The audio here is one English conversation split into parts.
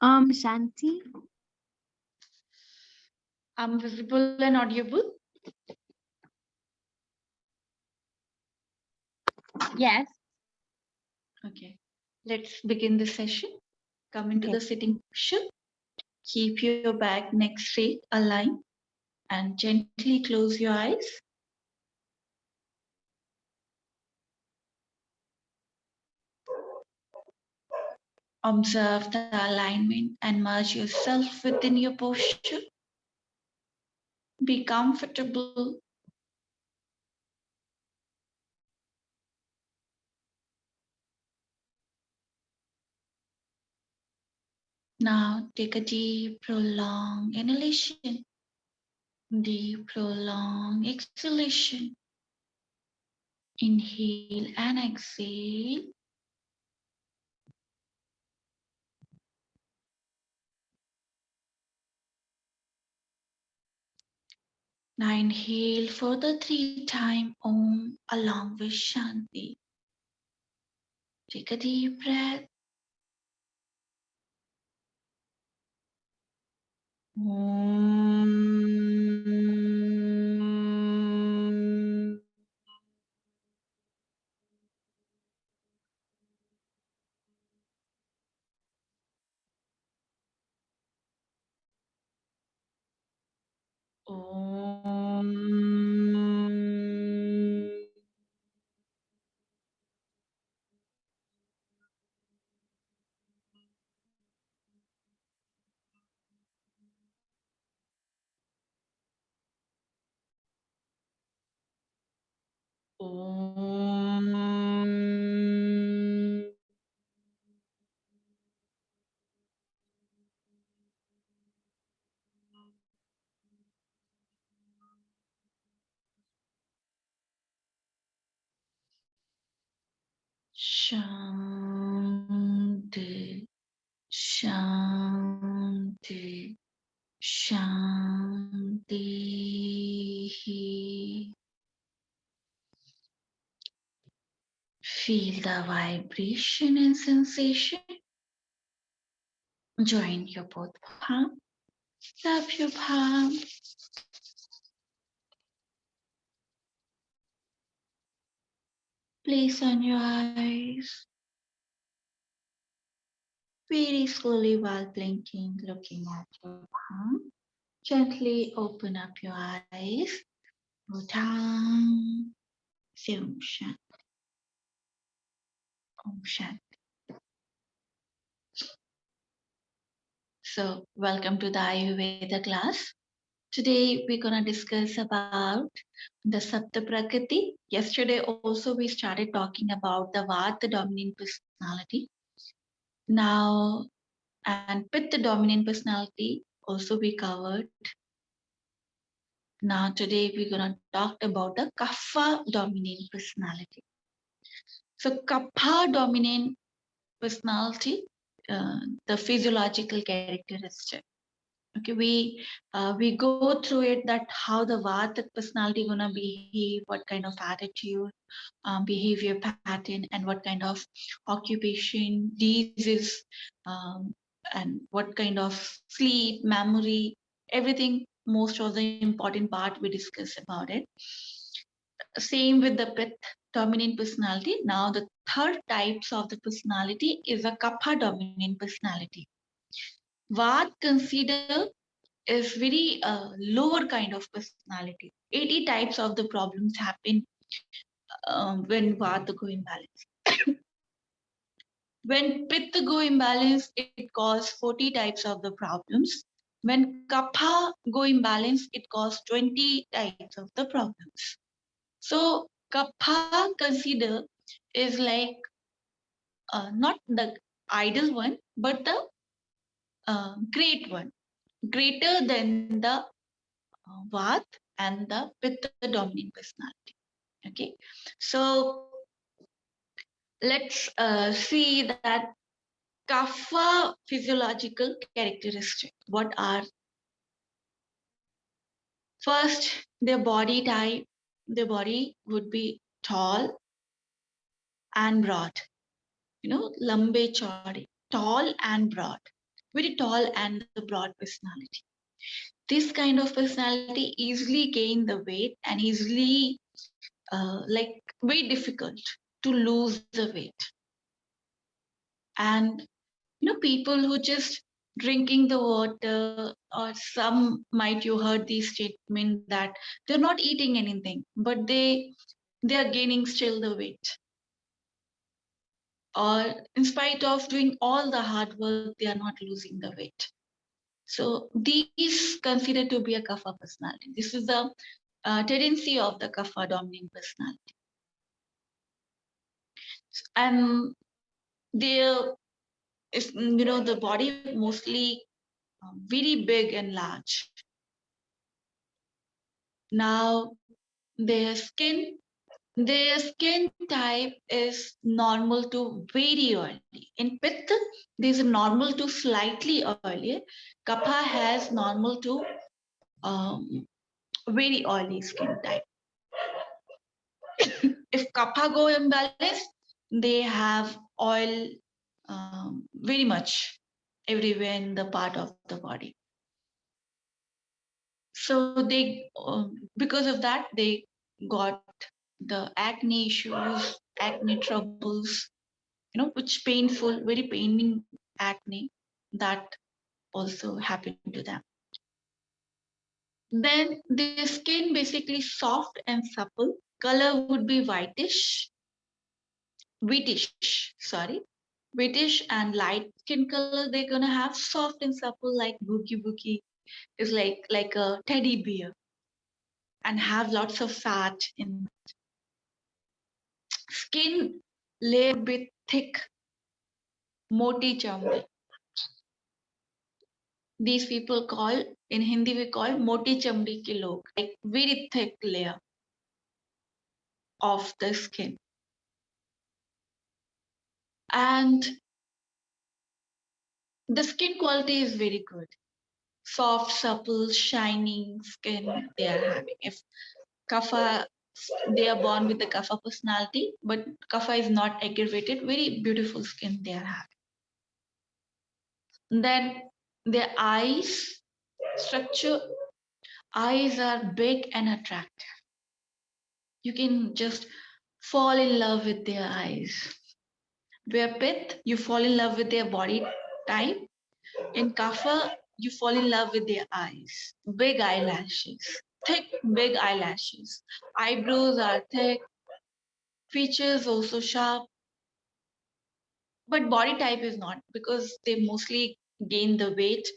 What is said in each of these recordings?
Shanti. I'm visible and audible. Yes. Okay, let's begin the session. Come into the sitting position. Keep your back neck straight, aligned, and gently close your eyes. Observe the alignment and merge yourself within your posture. Be comfortable. Now take a deep, prolonged inhalation, deep, prolonged exhalation. Inhale and exhale. Now inhale for the 3 times Om along with Shanti. Take a deep breath. Om. Om. Om. Shanti, Shanti, Shanti. Feel the vibration and sensation. Join your both palms. Tap your palm. Place on your eyes. Very slowly while blinking, looking at your palm. Gently open up your eyes. Bhutan. Om Shanti. Om Shanti. So, welcome to the Ayurveda class. Today we're gonna discuss about the Sapta Prakriti. Yesterday also we started talking about the Vata dominant personality. Now, and Pitta dominant personality also we covered. Now today we're gonna talk about the Kapha dominant personality. So Kapha dominant personality, the physiological characteristic. Okay, we go through it that how the Vata personality gonna behave, what kind of attitude, behavior pattern, and what kind of occupation, diseases, and what kind of sleep, memory, everything. Most of the important part we discuss about it. Same with the Pith dominant personality. Now the third types of the personality is a Kapha dominant personality. Vad consider is very lower kind of personality. 80 types of the problems happen when Vata go imbalance. When Pitta go imbalance, it causes 40 types of the problems. When Kapha go imbalance, it causes 20 types of the problems. So Kapha consider is like not the ideal one, but the great one, greater than the Vata and the Pitta dominant personality. Okay, so let's see that Kapha physiological characteristics. What are first their body type? Their body would be tall and broad. You know, lambe chaude, tall and broad, very tall and the broad personality. This kind of personality easily gain the weight and easily like very difficult to lose the weight. And people who just drinking the water, or some might you heard the statement that they're not eating anything, but they are gaining still the weight. Or in spite of doing all the hard work, they are not losing the weight. So these considered to be a kapha personality. This is the tendency of the kapha dominant personality. And there is, the body mostly very big and large. Now their skin type is normal to very oily. In Pitta, there's a normal to slightly oily. Kapha has normal to very oily skin type. If Kapha go imbalanced, they have oil very much everywhere in the part of the body. So they, because of that, they got the acne issues, acne troubles, which painful, very paining acne that also happened to them. Then their skin basically soft and supple. Color would be whitish, whitish and light skin color. They're gonna have soft and supple like bookie is like a teddy bear, and have lots of fat in skin layer bit thick, moti chamdi. These people call, in Hindi we call moti chamdi ke log, like very thick layer of the skin. And the skin quality is very good. Soft, supple, shining skin they are having. If kapha, they are born with the kapha personality, but kapha is not aggravated, very beautiful skin they are having. Then their eyes structure, eyes are big and attractive. You can just fall in love with their eyes. Where Pith, you fall in love with their body type. In Kapha, you fall in love with their eyes. Big eyelashes, thick, big eyelashes. Eyebrows are thick, features also sharp. But body type is not, because they mostly gain the weight.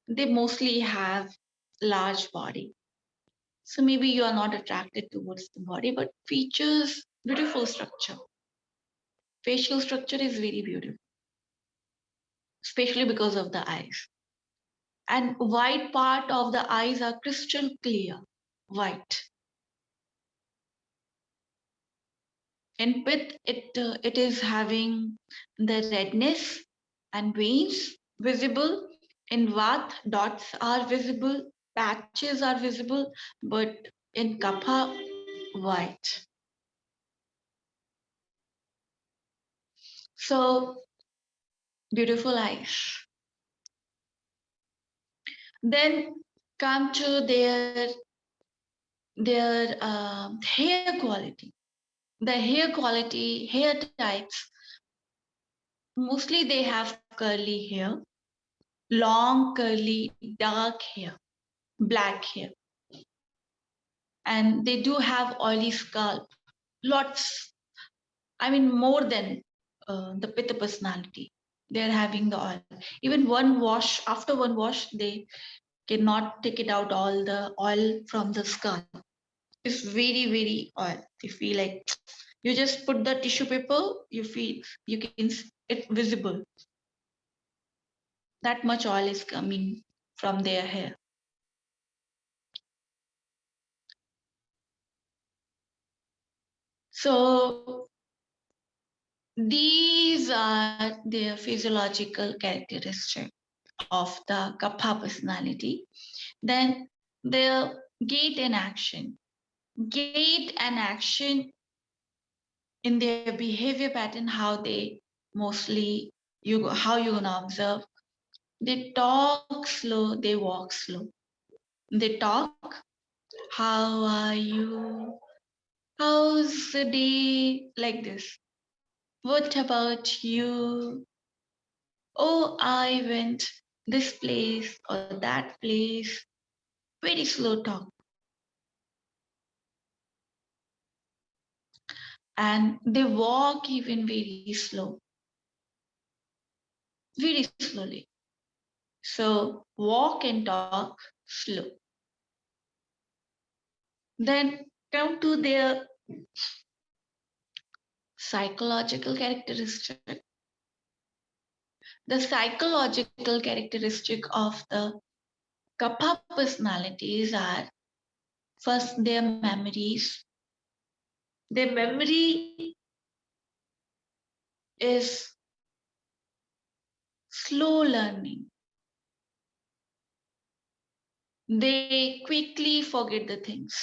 They mostly have large body. So maybe you are not attracted towards the body, but features, beautiful structure. Facial structure is very beautiful, especially because of the eyes. And white part of the eyes are crystal clear, white. In Pith, it is having the redness and veins visible. In Vat, dots are visible, patches are visible, but in Kapha, white. So beautiful eyes. Then come to their hair quality. The hair quality, hair types, mostly they have curly hair, long curly dark hair, black hair, and they do have oily scalp, lots, I mean more than the Pitta personality. They're having the oil. Even one wash, after one wash, they cannot take it out all the oil from the scalp. It's very oil. You feel like you just put the tissue paper, you feel you can it visible. That much oil is coming from their hair. So these are their physiological characteristics of the Kapha personality. Then their gait and action. Gait and action in their behavior pattern, how they mostly, how you're gonna observe. They talk slow, they walk slow. They talk, how are you? How's the day? Like this. What about you? Oh, I went this place or that place. Very slow talk. And they walk even very slow, very slowly. So walk and talk slow. Then come to their psychological characteristic. The psychological characteristic of the Kapha personalities are first their memories. Their memory is slow learning. They quickly forget the things.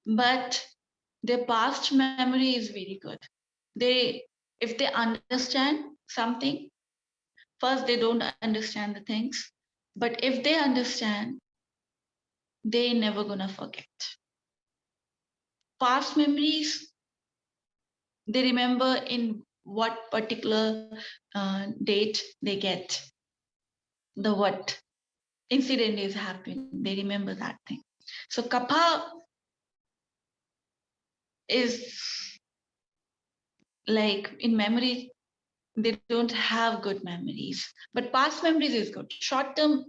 But their past memory is very good. If they understand something, first they don't understand the things, but if they understand, they never gonna forget. Past memories, they remember in what particular date they get the what incident is happening. They remember that thing. So Kapha is like in memory, they don't have good memories, but past memories is good. Short term,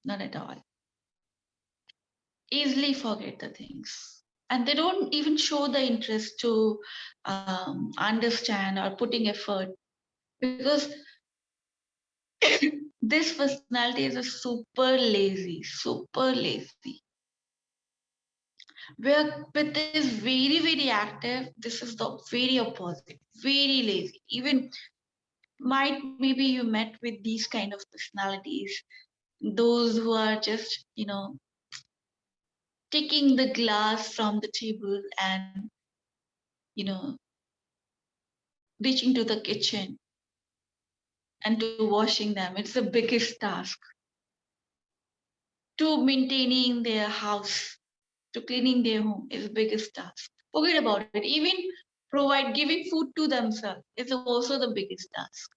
not at all. Easily forget the things. And they don't even show the interest to understand or putting effort, because this personality is a super lazy, super lazy. Where with is very, very active, this is the very opposite, very lazy. Even maybe you met with these kind of personalities, those who are just, taking the glass from the table and, reaching to the kitchen and to washing them. It's the biggest task. To maintaining their house, to cleaning their home is the biggest task. Forget about it. Even giving food to themselves is also the biggest task.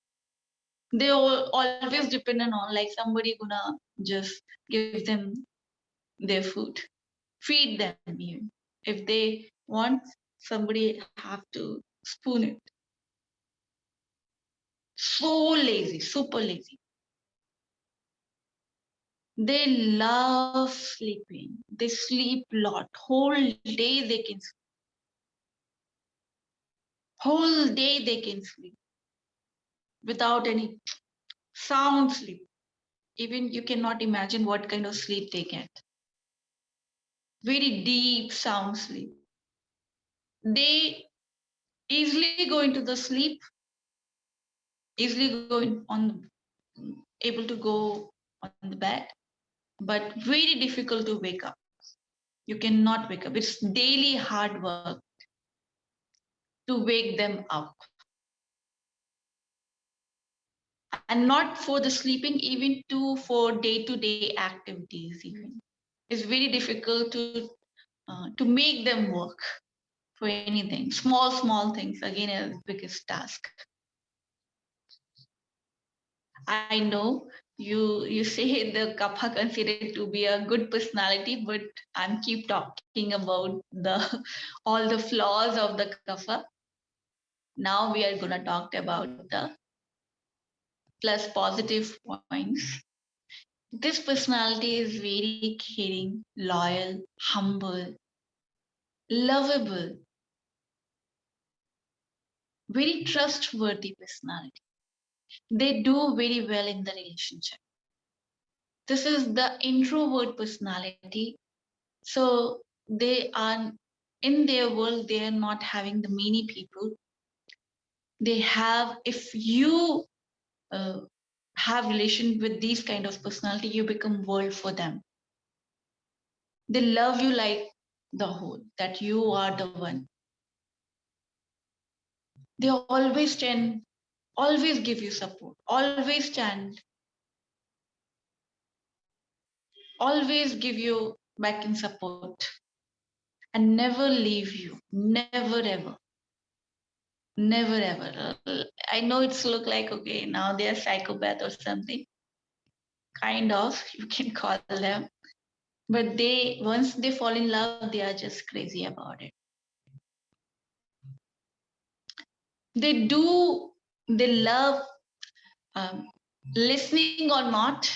They always dependent on like somebody gonna just give them their food, feed them even. If they want, somebody have to spoon it. So lazy, super lazy. They love sleeping. They sleep a lot. Whole day they can sleep. Whole day they can sleep without any sound sleep. Even you cannot imagine what kind of sleep they get. Very deep sound sleep. They easily go into the sleep, easily able to go on the bed, but very difficult to wake up. You cannot wake up. It's daily hard work to wake them up. And not for the sleeping, even for day-to-day activities even. It's very difficult to make them work for anything. Small things, again, is the biggest task. I know you say the Kapha considered to be a good personality, but I'm keep talking about all the flaws of the Kapha. Now we are gonna talk about the plus positive points. This personality is very caring, loyal, humble, lovable, very trustworthy personality. They do very well in the relationship. This is the introvert personality. So they are in their world, they are not having the many people. They have, if you uh, have relation with these kind of personality, you become world for them. They love you like the whole, that you are the one. They always stand always give you support, always stand, always give you back in support, and never leave you. Never ever. Never ever. I know it's look like, okay, now they're psychopath or something. Kind of, you can call them. But they, once they fall in love, they are just crazy about it. They love listening or not,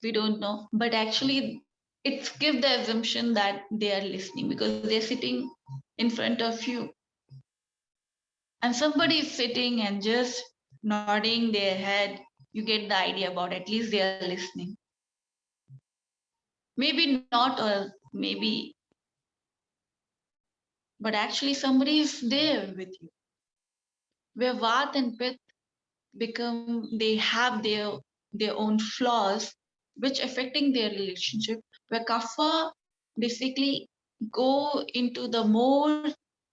we don't know. But actually, it's give the assumption that they are listening because they're sitting in front of you. And somebody is sitting and just nodding their head. You get the idea about at least they are listening. Maybe not, or maybe, but actually somebody is there with you. Where Vat and Pith become, they have their own flaws, which affecting their relationship. Where Kapha basically go into the more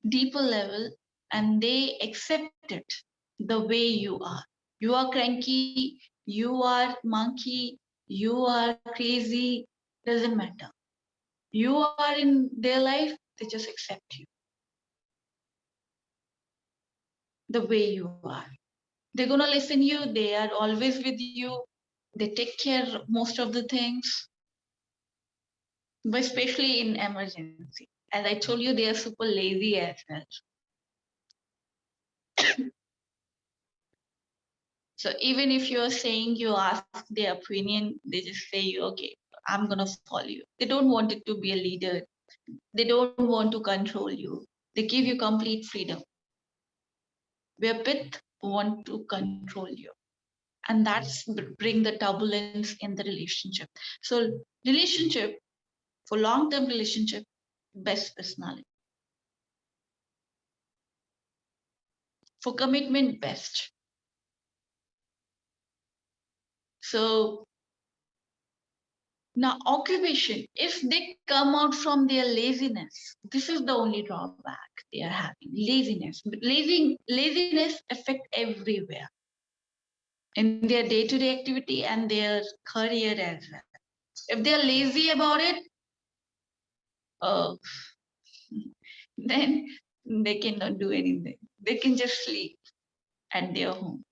deeper level and they accept it the way you are. You are cranky, you are monkey, you are crazy, doesn't matter. You are in their life, they just accept you the way you are. They're gonna listen you, they are always with you, they take care of most of the things, but especially in emergency. As I told you, they are super lazy as well. So even if you're saying you ask their opinion, they just say you, okay, I'm gonna follow you. They don't want it to be a leader. They don't want to control you. They give you complete freedom. Where Pith want to control you. And that's bring the turbulence in the relationship. So relationship, for long-term relationship, best personality. For commitment, best. So now occupation, if they come out from their laziness, this is the only drawback they are having, laziness. But laziness affect everywhere in their day-to-day activity and their career as well. If they are lazy about it, oh, then they cannot do anything. They can just sleep at their home.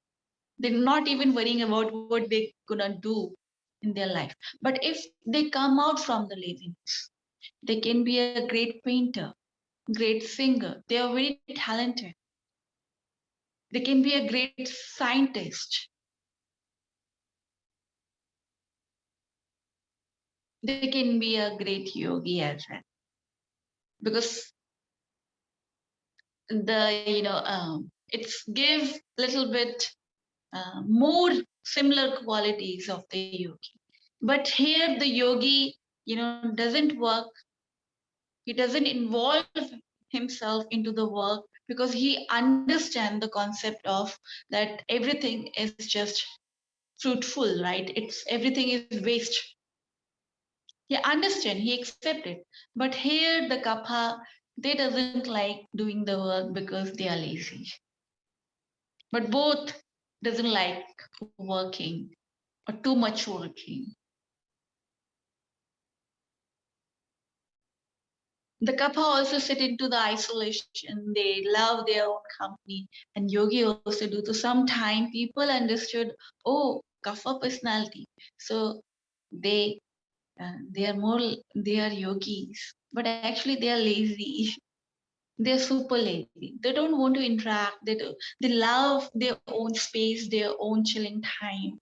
They're not even worrying about what they're gonna do in their life. But if they come out from the laziness, they can be a great painter, great singer. They are very talented. They can be a great scientist. They can be a great yogi as well. Because it's give little bit more similar qualities of the yogi. But here the yogi, doesn't work. He doesn't involve himself into the work because he understands the concept of that everything is just fruitful, right? It's everything is waste. He understand, he accept it. But here the kapha, they doesn't like doing the work because they are lazy. But both doesn't like working or too much working. The kapha also sit into the isolation. They love their own company. And yogi also do. So sometime people understood, oh, kapha personality. So they they are yogis, but actually they are lazy. They're super lazy. They don't want to interact. They love their own space, their own chilling time.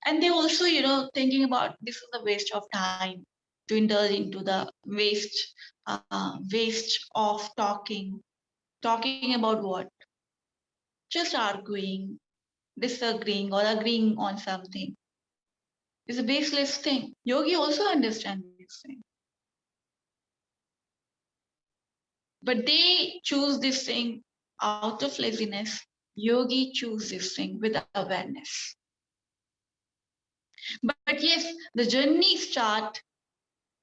And they also, thinking about this is a waste of time to indulge into the waste of talking about what? Just arguing, disagreeing, or agreeing on something. It's a baseless thing. Yogi also understands this thing. But they choose this thing out of laziness. Yogi choose this thing with awareness. But yes, the journey start.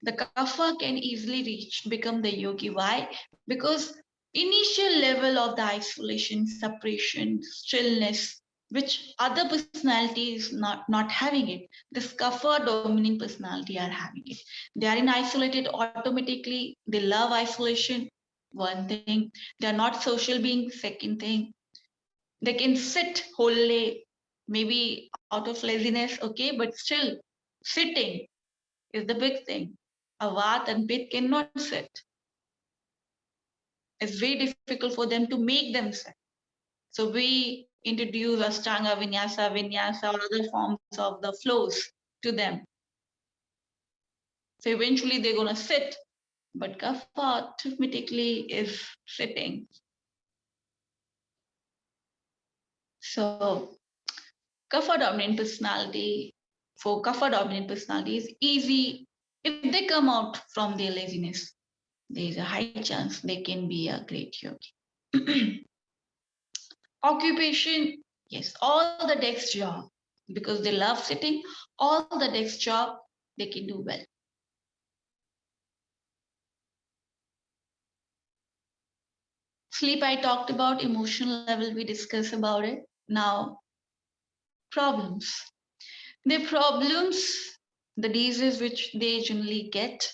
The kapha can easily become the yogi. Why? Because initial level of the isolation, separation, stillness, which other personalities not having it. This Kapha dominant personality are having it. They are in isolated automatically. They love isolation. One thing, they are not social beings. Second thing, they can sit wholly, maybe out of laziness, okay, but still sitting is the big thing. A Vat and Pit cannot sit. It's very difficult for them to make them sit. So we introduce Ashtanga Vinyasa, or other forms of the flows to them. So eventually they're going to sit, but Kapha automatically is sitting. So Kapha dominant personality, for Kapha dominant personality is easy. If they come out from their laziness, there is a high chance they can be a great yogi. Occupation, yes, all the desk job, because they love sitting, all the desk job they can do well. Sleep I talked about, emotional level we discussed about it. Now, problems. The problems, the diseases which they generally get.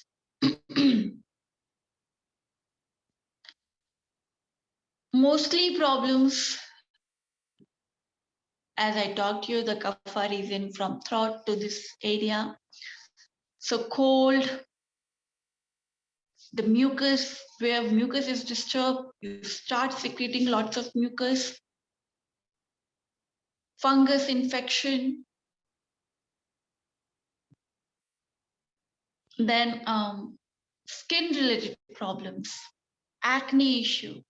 Mostly problems, as I talked to you, the kapha region from throat to this area. So cold, the mucus, where mucus is disturbed, you start secreting lots of mucus. Fungus infection. Then skin related problems, acne issue,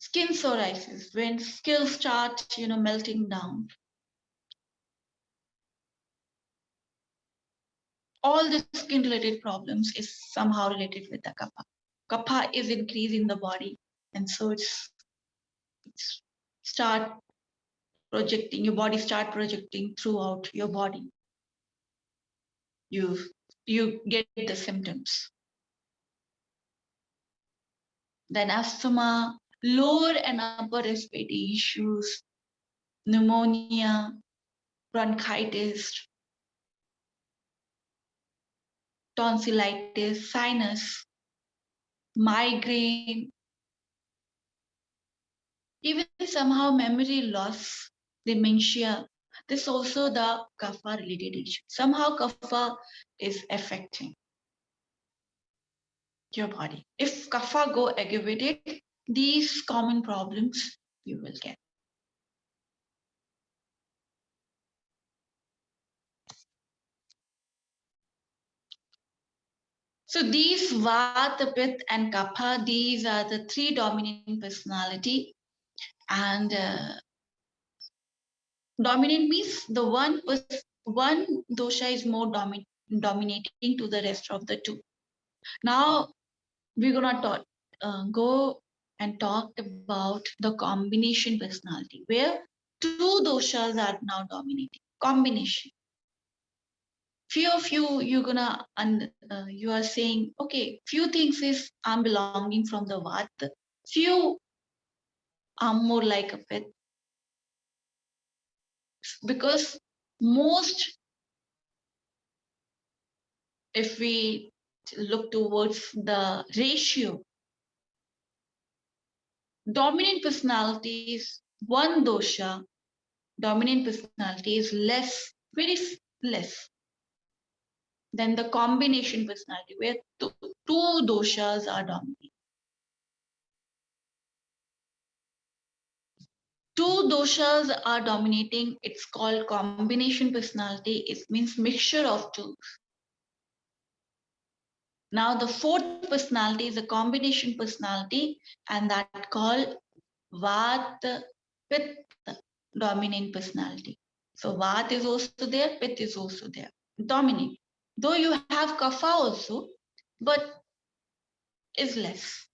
skin psoriasis, when skin starts, melting down. All the skin related problems is somehow related with the kapha. Kapha is increased in the body, and so it's start projecting, your body start projecting throughout your body. You get the symptoms. Then asthma, lower and upper respiratory issues, pneumonia, bronchitis, tonsillitis, sinus, migraine, even somehow memory loss, dementia. This also the kapha related issue. Somehow kapha is affecting your body. If kapha go aggravated, these common problems you will get. So these Vata, Pitta, and Kapha, these are the three dominant personality. And dominant means the one dosha is more dominating to the rest of the two. Now we're gonna go and talk about the combination personality, where two doshas are now dominating. Combination. Few of you're gonna you are saying, okay, few things is I'm belonging from the Vata, few I'm more like a Pitta, because most, if we look towards the ratio, dominant personalities, one dosha, dominant personality is less, very less than the combination personality, where two doshas are dominant. Two doshas are dominating, it's called combination personality. It means mixture of two. Now the fourth personality is a combination personality, and that called Vata Pitta dominant personality. So Vata is also there, Pitta is also there, dominant. Though you have Kapha also, but is less.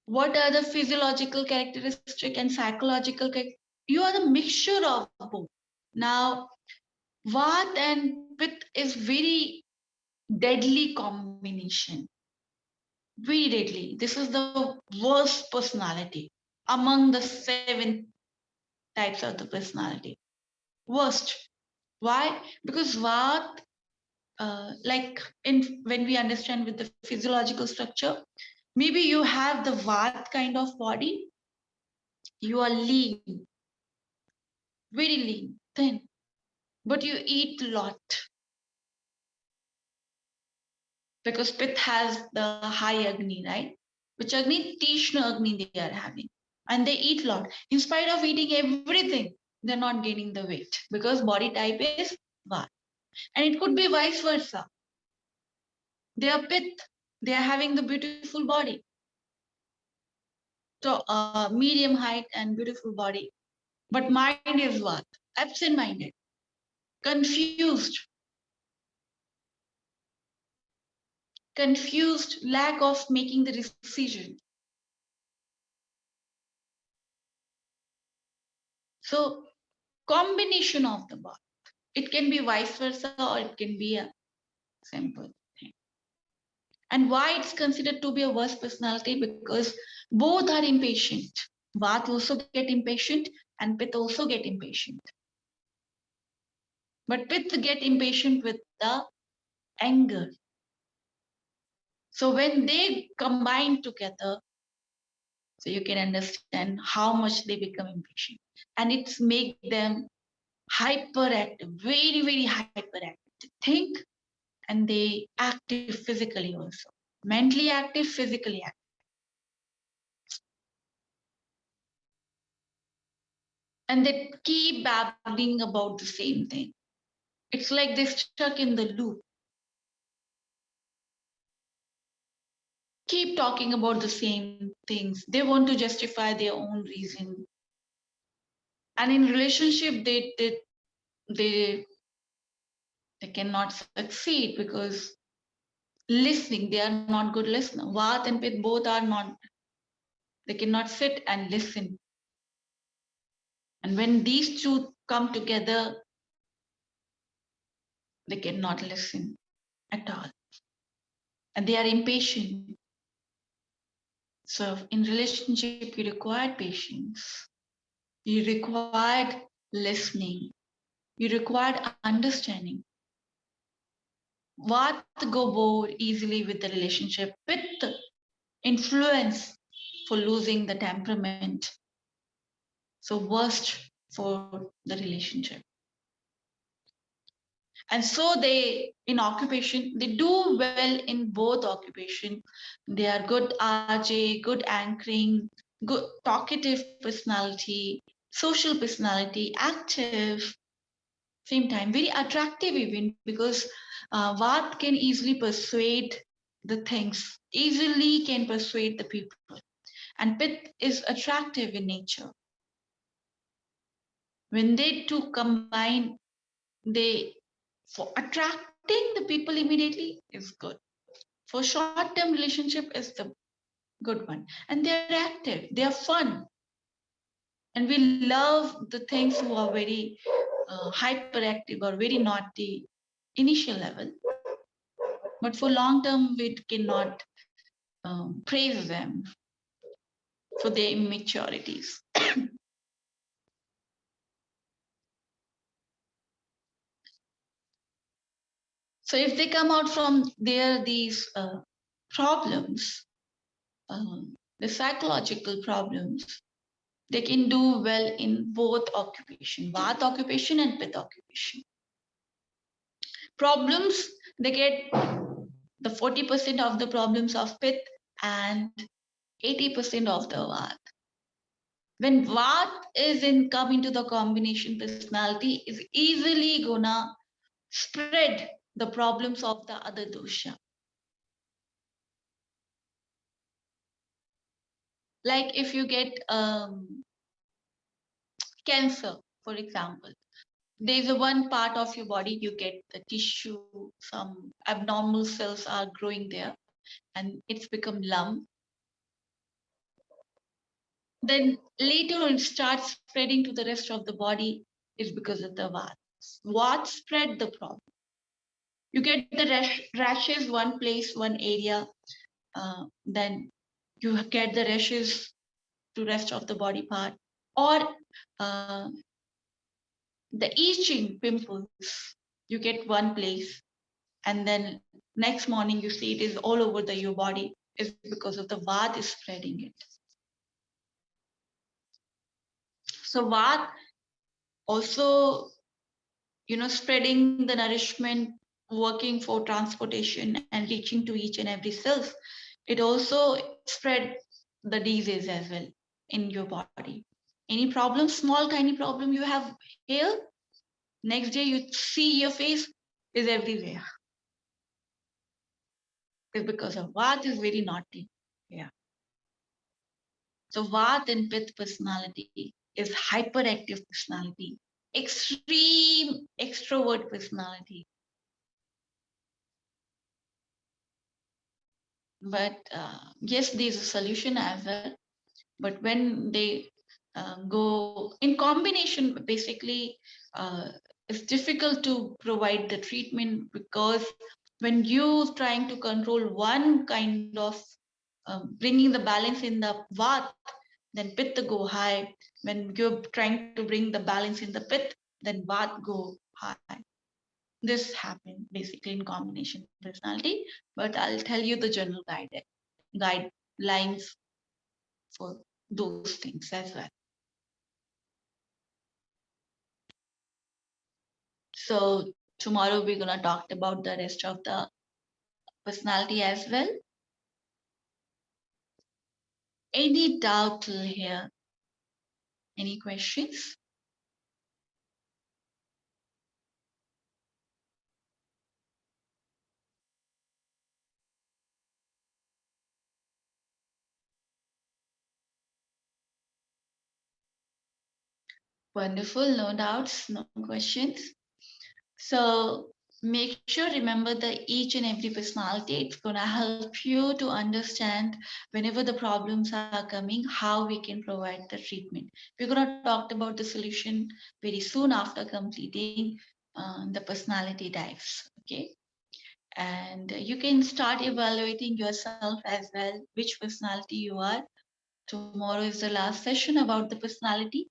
What are the physiological characteristic and psychological characteristics? You are the mixture of both. Now, Vata and Pith is very deadly combination. Very deadly. This is the worst personality among the 7 types of the personality. Worst. Why? Because Vat, when we understand with the physiological structure, maybe you have the Vat kind of body. You are lean, very lean, thin, but you eat a lot because Pith has the high Agni, right? Which Agni? Tishna Agni they are having. And they eat a lot. In spite of eating everything, they're not gaining the weight because body type is Vat. And it could be vice versa. They are Pith. They are having the beautiful body. So medium height and beautiful body. But mind is what? Absent-minded, confused, lack of making the decision. So combination of the both. It can be vice versa or it can be a simple thing. And why it's considered to be a worse personality? Because both are impatient. Vat also get impatient and Pith also get impatient. But Pith get impatient with the anger. So when they combine together, so you can understand how much they become impatient. And it's make them hyperactive, very, very hyperactive. They think and they active physically also. Mentally active, physically active. And they keep babbling about the same thing. It's like they're stuck in the loop. Keep talking about the same things. They want to justify their own reason. And in relationship, they cannot succeed because listening, they are not good listener. Vat and Pith both are not, they cannot sit and listen. And when these two come together, they cannot listen at all. And they are impatient. So in relationship, you require patience. You required listening. You required understanding. Vat go bored easily with the relationship. Pith influence for losing the temperament. So worst for the relationship. And so they, in occupation, they do well in both occupation. They are good RJ, good anchoring, good talkative personality, social personality, active, same time, very attractive even because Vat can easily persuade the things, easily can persuade the people. And Pith is attractive in nature. When they two combine, they, for attracting the people immediately is good. For short-term relationship is the good one. And they're active, they're fun. And we love the things who are very hyperactive or very naughty initial level. But for long term, we cannot praise them for their immaturities. So if they come out from there, these problems, the psychological problems, they can do well in both occupation, Vat occupation and Pith occupation. Problems, they get the 40% of the problems of Pith and 80% of the Vat. When Vat is in come into the combination personality, is easily gonna spread the problems of the other dosha. Like if you get cancer, for example, there's a one part of your body, you get the tissue, some abnormal cells are growing there and it's become lump. Then later on it starts spreading to the rest of the body is because of the Vat. Vat spread the problem. You get the rashes one place, one area, then you get the rashes to rest of the body part, or uh, the itching pimples you get one place, and then next morning you see it is all over your body, is because of the Vata is spreading it. So Vata also, spreading the nourishment, working for transportation and reaching to each and every cells. It also spread the disease as well in your body. Any problem, small tiny problem you have here, next day you see your face is everywhere. It's because of Vata is very naughty. Yeah. So Vata and Pitta personality is hyperactive personality, extreme extrovert personality. But yes, there's a solution as well. But when they go in combination, basically, it's difficult to provide the treatment, because when you trying to control one kind of bringing the balance in the Vata, then Pitta go high. When you're trying to bring the balance in the Pitta, then Vata go high. This happened basically in combination personality, but I'll tell you the general guidelines for those things as well. So tomorrow we're gonna talk about the rest of the personality as well. Any doubt till here? Any questions? Wonderful, no doubts, no questions. So make sure remember that each and every personality, it's gonna help you to understand whenever the problems are coming, how we can provide the treatment. We're gonna talk about the solution very soon after completing the personality types. Okay. And you can start evaluating yourself as well, which personality you are. Tomorrow is the last session about the personality.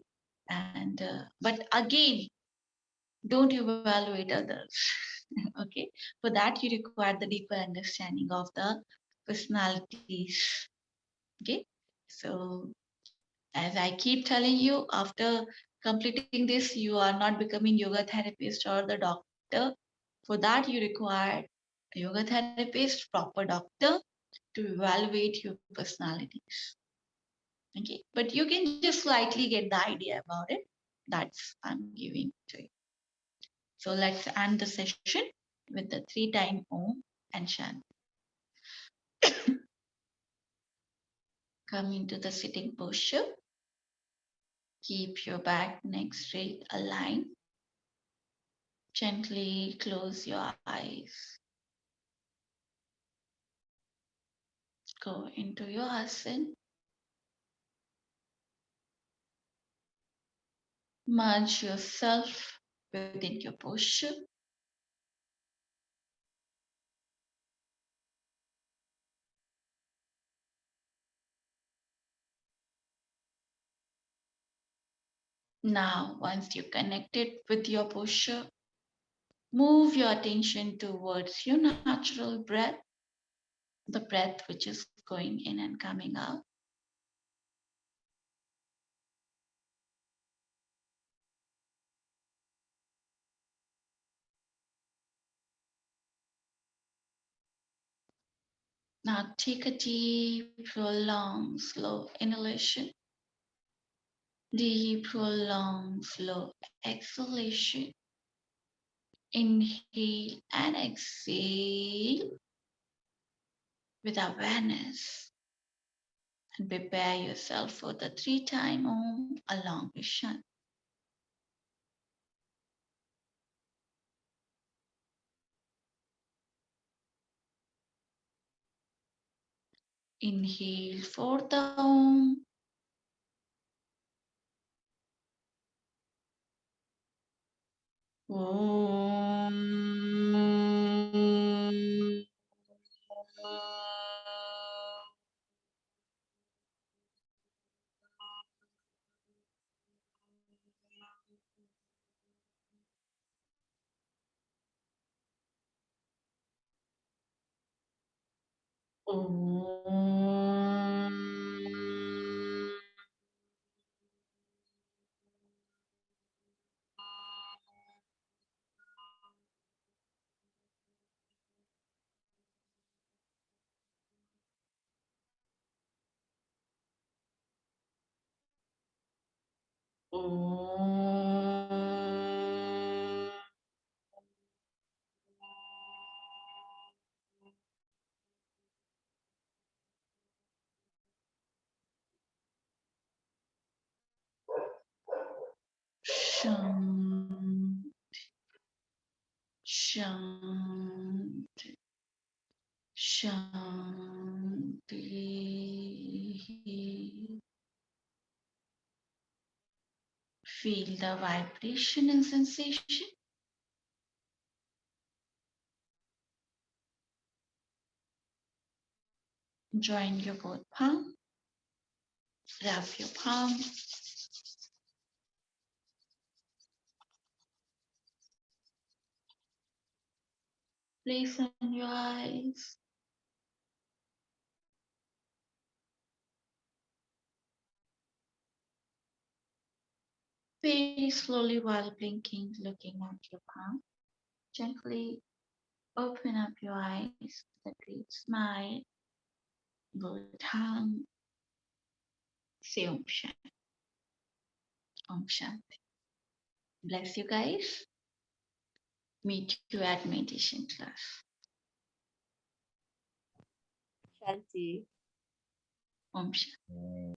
And but again, don't evaluate others. Okay, for that you require the deeper understanding of the personalities. Okay, so as I keep telling you, after completing this, you are not becoming yoga therapist or the doctor. For that you require a yoga therapist, proper doctor, to evaluate your personalities. Okay, but you can just slightly get the idea about it. That's I'm giving to you. So let's end the session with the 3-time Om and Shanti. Come into the sitting posture. Keep your back, neck straight, aligned. Gently close your eyes. Go into your asana. Merge yourself within your posture. Now, once you're connected with your posture, move your attention towards your natural breath, the breath which is going in and coming out. Now take a deep, prolonged, slow inhalation, deep, prolonged, slow exhalation. Inhale and exhale with awareness, and prepare yourself for the 3-time Om along with Shanti. Inhale for the Om. Om. Shanti, Shanti, Shanti. Feel the vibration and sensation. Join your both palm. Wrap your palm. Place on your eyes. Very slowly while blinking, looking at your palm. Gently open up your eyes with a great smile. Both hands. Say Om Shanti. Om Shanti. Bless you guys. Meet you at meditation class. Shanti. Om Shanti.